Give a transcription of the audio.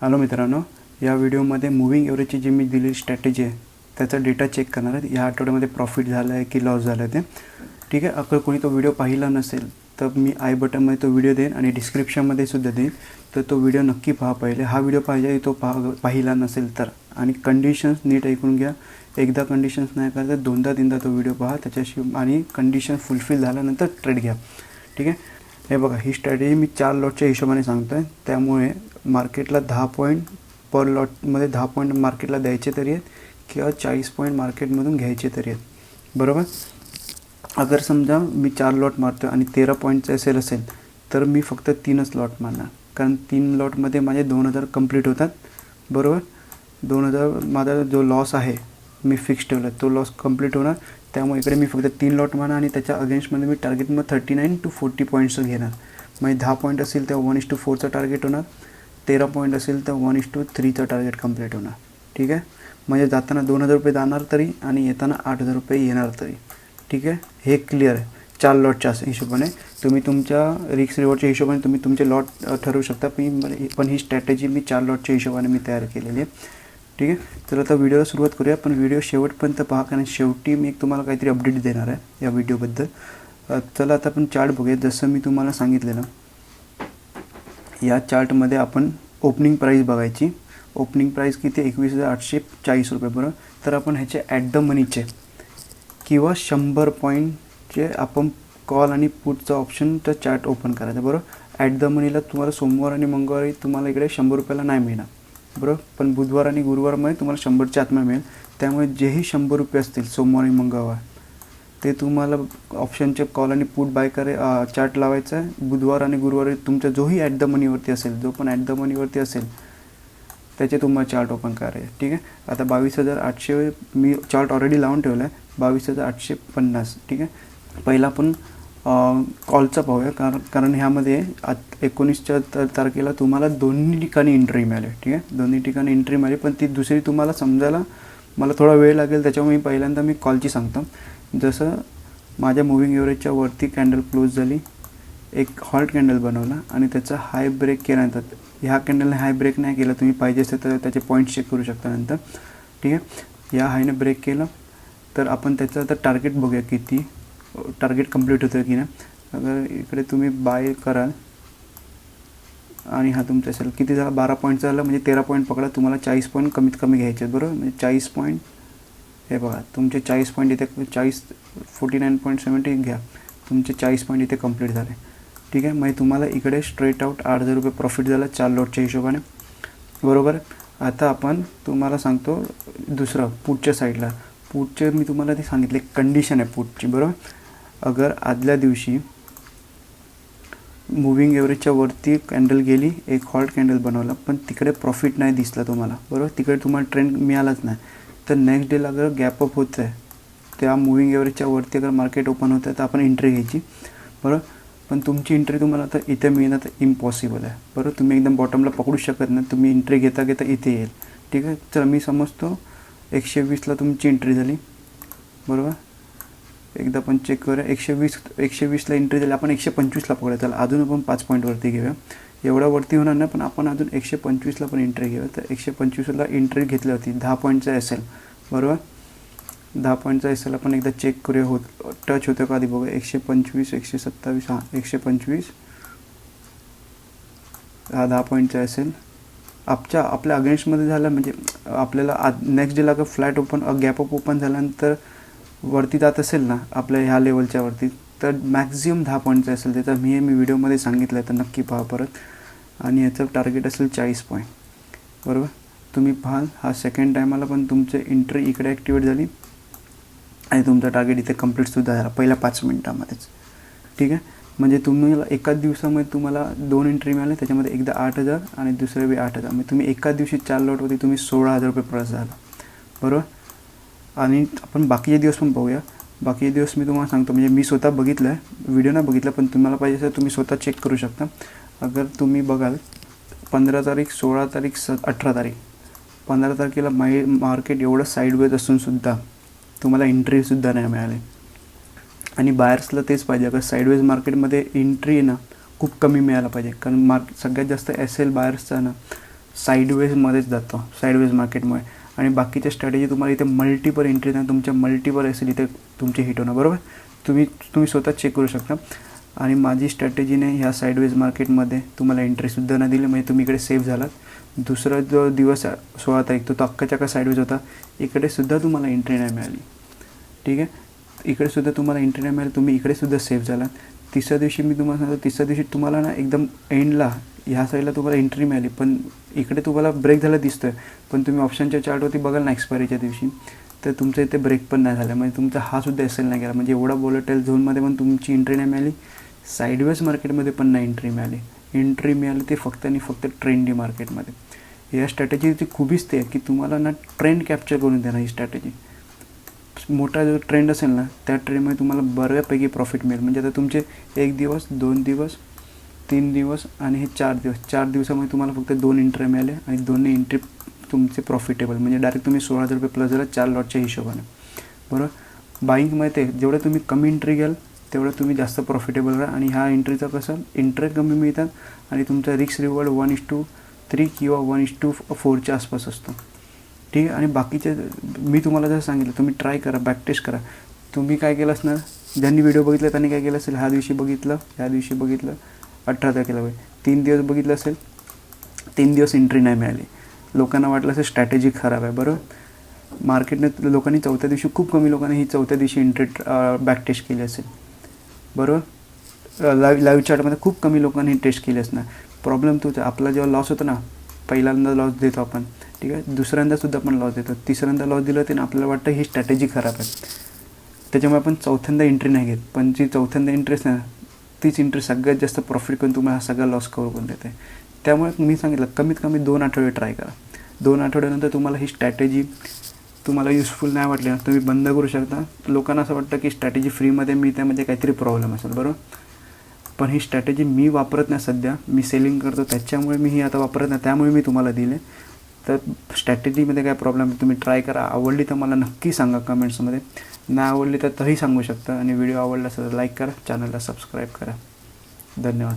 Hello मित्रांनो, या व्हिडिओमध्ये मूव्हिंग एव्हरेजची जी मी दिलेली स्ट्रॅटेजी आहे त्याचा डेटा चेक करणार आहे. या आठवड्यामध्ये प्रॉफिट झालं आहे की लॉस झालं आहे ते. ठीक आहे. अगर कोणी तो व्हिडिओ पाहिला नसेल तर मी आय बटनमध्ये तो व्हिडिओ देईन आणि डिस्क्रिप्शनमध्ये सुद्धा देईन, तर तो व्हिडिओ नक्की पहा. पहिले हा व्हिडिओ पाहिजे तो पाहिला नसेल तर. आणि कंडिशन्स नीट ऐकून घ्या. एकदा कंडिशन्स नाही करता दोनदा तीनदा तो व्हिडिओ पहा त्याच्याशी आणि कंडिशन फुलफिल झाल्यानंतर ट्रेड घ्या. ठीक आहे. हे बघा, ही स्ट्रॅटेजी मी 4 लॉटच्या हिशोबाने सांगतो आहे. त्यामुळे मार्केटला 10 पॉईंट पर लॉटमध्ये 10 पॉईंट मार्केटला द्यायचे तरी आहेत किंवा 40 पॉईंट मार्केटमधून घ्यायचे तरी आहेत. बरोबर. अगर समजा मी 4 लॉट मारतो आणि 13 पॉईंटचा असेल तर मी फक्त 3च लॉट मारणार, कारण 3 लॉटमध्ये माझे 2000 कंप्लीट होतात. बरोबर. 2000 माझा जो लॉस आहे मी फिक्स ठेवला तो लॉस कंप्लीट होणार. त्यामुळे इकडे मी फक्त 3 लॉट मारणार आणि त्याच्या अगेन्स्टमध्ये मी टार्गेट 39 to 40 पॉईंट्स घेणार. म्हणजे 10 पॉईंट असेल तेव्हा 1:4चं टार्गेट होणार. 13 पॉईंट असेल तर 1:3चं टार्गेट कंप्लीट होणार. ठीक आहे. म्हणजे जाताना 2000 रुपये जाणार तरी आणि येताना 8000 रुपये येणार तरी. ठीक आहे. हे क्लिअर आहे. 4 लॉटच्या हिशोबाने तुम्ही तुमच्या रिस्क रिवॉर्डच्या हिशोबाने तुम्ही तुमचे लॉट ठरवू शकता. पण ही स्ट्रॅटेजी मी 4 लॉटच्या हिशोबाने मी तयार केलेली आहे. ठीक आहे. तर आता व्हिडिओला सुरुवात करूया. पण व्हिडिओ शेवटपर्यंत पहा, कारण शेवटी मी तुम्हाला काहीतरी अपडेट देणार आहे या व्हिडिओबद्दल. चला आता आपण चार्ट बघूया. जसं मी तुम्हाला सांगितलेलं, या चार्टमध्ये आपण ओपनिंग प्राईस बघायची. ओपनिंग प्राईस किती? 21,840 रुपये. बरोबर. तर आपण ह्याचे ॲट द मनीचे किंवा 100 पॉईंटचे आपण कॉल आणि पुटचा ऑप्शन तर चार्ट ओपन करायचा. बरोबर. ॲट द मनीला तुम्हाला सोमवार आणि मंगळवारी तुम्हाला इकडे 100 रुपयाला नाही मिळणार. बरोबर. पण बुधवार आणि गुरुवारमध्ये तुम्हाला 100च्या आतमध्ये मिळेल. त्यामुळे जेही 100 रुपये असतील सोमवार आणि मंगळवार ते तुम्हाला ऑप्शनचे कॉल आणि पुट बाय चार्ट लावायचा आहे. बुधवार आणि गुरुवारी तुमचा जोही ॲट द मनीवरती असेल, जो पण ॲट द मनीवरती असेल त्याचे तुम्हाला चार्ट ओपन करायचे. ठीक आहे. आता 22,800 मी चार्ट ऑलरेडी लावून ठेवला आहे. 22,850. ठीक आहे. पहिला आपण कॉलचा पाहूया, कारण ह्यामध्ये 19च्या तारखेला तुम्हाला दोन्ही ठिकाणी एंट्री मिळाली. ठीक आहे. दोन्ही ठिकाणी एंट्री मिळाली, पण ती दुसरी तुम्हाला समजायला मला थोडा वेळ लागेल. त्याच्यामुळे पहिल्यांदा मी कॉलची सांगतो. जसं माझ्या मूव्हिंग एव्हरेजच्या वरती कॅन्डल क्लोज झाली, एक हॉल्ट कॅन्डल बनवला आणि त्याचा हाय ब्रेक केल्यानंतर, ह्या कॅन्डलने हाय ब्रेक नाही केला, तुम्ही पाहिजे असेल तर त्याचे पॉईंट्स चेक करू शकता नंतर. ठीक आहे. या हायने ब्रेक केलं तर आपण त्याचं आता टार्गेट बघूया, किती टार्गेट कंप्लीट होतं की नाही. अगर इकडे तुम्ही बाय कराल आणि हा तुमचा असेल किती झाला, 12 पॉईंट झाला, म्हणजे 13 पॉईंट पकडा. तुम्हाला 40 पॉईंट कमीत कमी घ्यायचे आहेत. बरोबर. म्हणजे 40 पॉईंट, हे बघा तुमचे 40 पॉईंट इथे 49.70 घ्या. तुमचे 40 पॉईंट इथे कंप्लीट झाले. ठीक आहे. म्हणजे तुम्हाला इकडे स्ट्रेट आउट 8,000 रुपये प्रॉफिट झाला 4 लॉटच्या हिशोबाने. बरोबर. आता आपण तुम्हाला सांगतो दुसरं पुटच्या साईडला. पुटचे मी तुम्हाला ते सांगितले कंडिशन आहे पुटची. बरोबर. अगर आदल्या दिवशी मूव्हिंग एव्हरेजच्या वरती कॅन्डल गेली, एक हॉल्ट कॅन्डल बनवला, पण तिकडे प्रॉफिट नाही दिसला तुम्हाला. बरोबर. तिकडे तुम्हाला ट्रेंड मिळालाच नाही, तर नेक्स्ट डेला अगर गॅपअप होतं आहे त्या मूव्हिंग एव्हरेजच्या वरती अगर मार्केट ओपन होतं आहे तर आपण एंट्री घ्यायची. बरोबर. पण तुमची एंट्री तुम्हाला आता इथे मिळणं तर इम्पॉसिबल आहे. बरोबर. तुम्ही एकदम बॉटमला पकडू शकत नाही. तुम्ही एंट्री घेता घेता इथे येईल. ठीक आहे. तर मी समजतो 120ला तुमची एंट्री झाली. बरोबर. एकदा पण चेक करूया. 120ला एंट्री झाली. आपण 125ला पकडूया. त्याला अजून आपण 5 पॉईंटवरती घेऊया. एवढा वरती होणार नाही, पण आपण अजून 125ला पण एंट्री घेऊया. तर 125ला एंट्री घेतली होती 10 पॉईंटचा असेल. बरोबर. 10 पॉईंटचा असेल आपण एकदा चेक करूया, टच होतं का आधी बघूया. 125, 127, हां 125, हा 10 पॉईंटचा असेल. आपल्या अगेन्स्टमध्ये झाला, म्हणजे आपल्याला नेक्स्ट डेला फ्लॅट ओपन गॅपअप ओपन झाल्यानंतर वरती जात असेल ना आपल्या ह्या लेवलच्या वरती, तर मॅक्झिमम 10 पॉईंटचं असेल. त्याचा मी व्हिडिओमध्ये सांगितलं आहे, तर नक्की पहा परत. आणि याचं टार्गेट असेल 40 पॉईंट. बरोबर. तुम्ही पाहाल हा सेकंड टायमाला पण तुमचं एंट्री इकडे ॲक्टिवेट झाली आणि तुमचा टार्गेट इथे कंप्लीटसुद्धा झाला पहिल्या 5 मिनटामध्येच. ठीक आहे. म्हणजे तुम्हाला एकाच दिवसामध्ये तुम्हाला 2 एंट्री मिळाले, त्याच्यामध्ये एकदा 8,000 आणि दुसरे बी 8,000. म्हणजे तुम्ही एकाच दिवशी 4 लॉटवरती तुम्ही 16,000 रुपये प्लस झाला. बरोबर. आणि आपण बाकीचे दिवस पण पाहूया. बाकीचे दिवस मी तुम्हाला सांगतो, म्हणजे मी स्वतः बघितलं आहे, व्हिडिओ नाही बघितला, पण तुम्हाला पाहिजे असेल तुम्ही स्वतः चेक करू शकता. अगर तुम्ही बघाल 15 तारीख, 16 तारीख, 18 तारीख, 15 तारखेला मार्केट एवढं साईडवेज असूनसुद्धा तुम्हाला एंट्रीसुद्धा नाही मिळाली. आणि बायर्सला तेच पाहिजे. अगर साईडवेज मार्केटमध्ये एंट्री ना खूप कमी मिळायला पाहिजे, कारण सगळ्यात जास्त SL बायर्सचा ना साईडवेजमध्येच जातो, साईडवेज मार्केटमुळे. आणि बाकीच्या स्ट्रॅटेजी तुम्हाला इथे मल्टिपल एंट्री ना तुमच्या मल्टिपल असेल इथे तुमचे हिट होणार, बरोबर. तुम्ही स्वतः चेक करू शकता. आणि माझी स्ट्रॅटेजीने ह्या साईडवेज मार्केटमध्ये तुम्हाला एंट्रीसुद्धा नाही दिली, म्हणजे तुम्ही इकडे सेफ झालात. दुसरा जो दिवस 16 तारीख तो अख्खाच्या अख्खा साईडवेज होता, इकडेसुद्धा तुम्हाला एंट्री नाही मिळाली. ठीक आहे, इकडेसुद्धा तुम्हाला एंट्री नाही मिळाली, तुम्ही इकडेसुद्धा सेफ झालात. तिसऱ्या दिवशी मी तुम्हाला सांगतो, तिसऱ्या दिवशी तुम्हाला ना एकदम एंडला ह्या साईडला तुम्हाला एंट्री मिळाली, पण इकडे तुम्हाला ब्रेक झाला दिसतोय, पण तुम्ही ऑप्शनच्या चार्टवरती बघाल ना एक्सपायरीच्या दिवशी, तर तुमचं इथे ब्रेक पण नाही झाला, म्हणजे तुमचा हा सुद्धा एस एल नाही गेला. म्हणजे एवढा वोलेटाईल झोनमध्ये पण तुमची एंट्री नाही मिळाली, साईडवेज मार्केटमध्ये पण नाही एंट्री मिळाली. एंट्री मिळाली ते फक्त आणि फक्त ट्रेंडी मार्केटमध्ये. या स्ट्रॅटेजीची खूबीच ते आहे की तुम्हाला ना ट्रेंड कॅप्चर करून देणार ही स्ट्रॅटेजी. मोठा जो ट्रेंड असेल ना त्या ट्रेंडमध्ये तुम्हाला बऱ्यापैकी प्रॉफिट मिळेल. म्हणजे आता तुमचे 1 दिवस 2 दिवस 3 दिवस आणि हे 4 दिवस, 4 दिवसामध्ये तुम्हाला फक्त 2 एंट्री मिळाले आणि दोन्ही एंट्री तुमचे प्रॉफिटेबल, म्हणजे डायरेक्ट तुम्ही 16,000 रुपये प्लस झाला 4 लॉटच्या हिशोबाने, बरोबर. बाईंगमध्ये जेवढं तुम्ही कमी एंट्री घ्याल तेवढं तुम्ही जास्त प्रॉफिटेबल राहा. आणि ह्या एंट्रीचं कसं एंट्री कमी मिळतात आणि तुमचा रिस्क रिवॉर्ड 1:3 किंवा 1:4च्या आसपास असतो. ठीक आहे. आणि बाकीचे मी तुम्हाला जर सांगितलं तुम्ही ट्राय करा, बॅक टेस्ट करा. तुम्ही काय केलं असणार, ज्यांनी व्हिडिओ बघितला त्यांनी काय केलं असेल, ह्या दिवशी बघितलं 18 तारखेला 3 दिवस बघितलं असेल, 3 दिवस एंट्री नाही मिळाली. लोकांना वाटलं असेल स्ट्रॅटेजी खराब आहे, बरोबर. मार्केटने लोकांनी चौथ्या दिवशी, खूप कमी लोकांनी ही चौथ्या दिवशी एंट्री बॅक टेस्ट केली असेल, बरोबर. लाईव्ह चार्टमध्ये खूप कमी लोकांनी टेस्ट केली असणार. प्रॉब्लेम तोच आहे, आपला जेव्हा लॉस होतो ना, पहिल्यांदा लॉस देतो आपण, ठीक आहे, दुसऱ्यांदासुद्धा आपण लॉस देतो, तिसऱ्यांदा लॉस दिलं ते आपल्याला वाटतं ही स्ट्रॅटेजी खराब आहे, त्याच्यामुळे आपण चौथ्यांदा एंट्री नाही घेत. पण जी चौथ्यांदा इंटरेस्ट नाही तीच इंटरेस्ट सगळ्यात जास्त प्रॉफिट करून तुम्हाला हा सगळा लॉस कव्हर करून देते. त्यामुळे मी सांगितलं कमीत कमी 2 आठवडे ट्राय करा. 2 आठवड्यानंतर तुम्हाला ही स्ट्रॅटेजी तुम्हाला युजफुल नाही वाटली ना तुम्ही बंद करू शकता. लोकांना असं वाटतं की स्ट्रॅटेजी फ्रीमध्ये मिळते म्हणजे काहीतरी प्रॉब्लेम असेल, बरोबर. पण ही स्ट्रॅटेजी मी वापरत नाही सध्या, मी सेलिंग करतो त्याच्यामुळे मी ही आता वापरत नाही, त्यामुळे मी तुम्हाला दिले. तर स्ट्रॅटेजीमध्ये काय प्रॉब्लेम आहे तुम्ही ट्राय करा. आवडली तर मला नक्की सांगा कमेंट्समध्ये, नाही आवडली तर तरी सांगू शकता. आणि व्हिडिओ आवडला असेल तर लाईक करा, चॅनलला सबस्क्राईब करा. धन्यवाद.